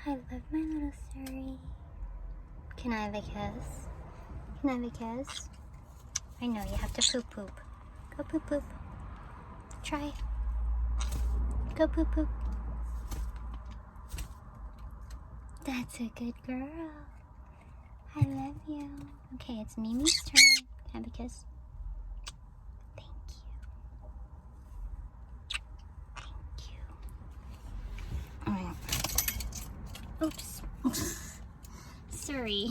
I love my little Suri. Can I have a kiss? Can I have a kiss? I know you have to poop poop. Go poop poop. Try. Go poop poop. That's a good girl. I love you. Okay, it's Mimi's turn. Can I have a kiss? Thank you. Thank you. Alright. Oops. Sorry.